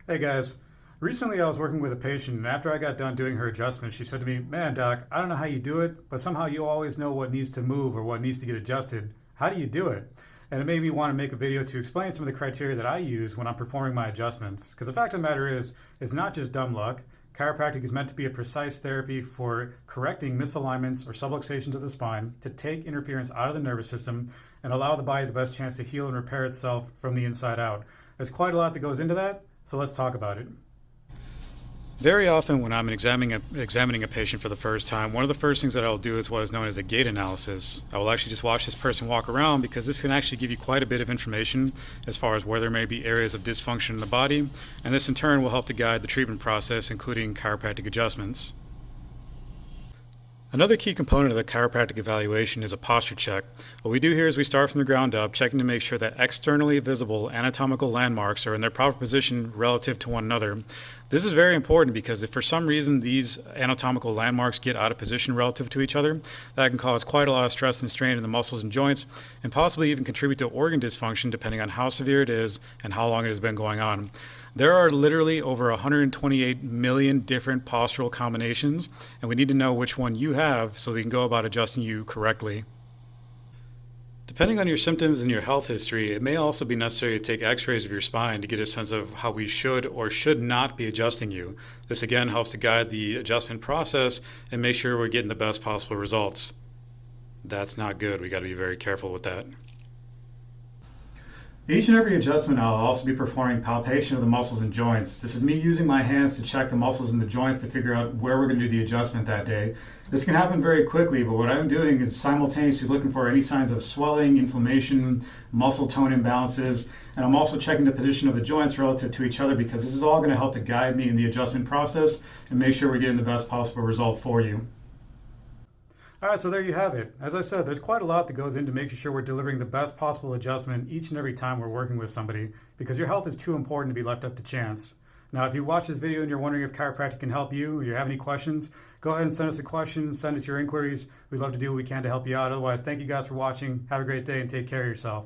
Hey guys, recently I was working with a patient, and after I got done doing her adjustments, she said to me, "Man, doc, I don't know how you do it, but somehow you always know what needs to move or what needs to get adjusted. How do you do it?" And it made me want to make a video to explain some of the criteria that I use when I'm performing my adjustments. Because the fact of the matter is, it's not just dumb luck. Chiropractic is meant to be a precise therapy for correcting misalignments or subluxations of the spine to take interference out of the nervous system and allow the body the best chance to heal and repair itself from the inside out. There's quite a lot that goes into that, so let's talk about it. Very often when I'm examining a patient for the first time, one of the first things that I'll do is what is known as a gait analysis. I will actually just watch this person walk around because this can actually give you quite a bit of information as far as where there may be areas of dysfunction in the body, and this in turn will help to guide the treatment process, including chiropractic adjustments. Another key component of the chiropractic evaluation is a posture check. What we do here is we start from the ground up, checking to make sure that externally visible anatomical landmarks are in their proper position relative to one another. This is very important because if for some reason these anatomical landmarks get out of position relative to each other, that can cause quite a lot of stress and strain in the muscles and joints, and possibly even contribute to organ dysfunction depending on how severe it is and how long it has been going on. There are literally over 128 million different postural combinations, and we need to know which one you have so we can go about adjusting you correctly. Depending on your symptoms and your health history, it may also be necessary to take X-rays of your spine to get a sense of how we should or should not be adjusting you. This again helps to guide the adjustment process and make sure we're getting the best possible results. That's not good. We got to be very careful with that. Each and every adjustment I'll also be performing palpation of the muscles and joints. This is me using my hands to check the muscles and the joints to figure out where we're going to do the adjustment that day. This can happen very quickly, but what I'm doing is simultaneously looking for any signs of swelling, inflammation, muscle tone imbalances, and I'm also checking the position of the joints relative to each other because this is all going to help to guide me in the adjustment process and make sure we're getting the best possible result for you. All right, so there you have it. As I said, there's quite a lot that goes into making sure we're delivering the best possible adjustment each and every time we're working with somebody because your health is too important to be left up to chance. Now, if you watch this video and you're wondering if chiropractic can help you or you have any questions, go ahead and send us a question, send us your inquiries. We'd love to do what we can to help you out. Otherwise, thank you guys for watching. Have a great day and take care of yourself.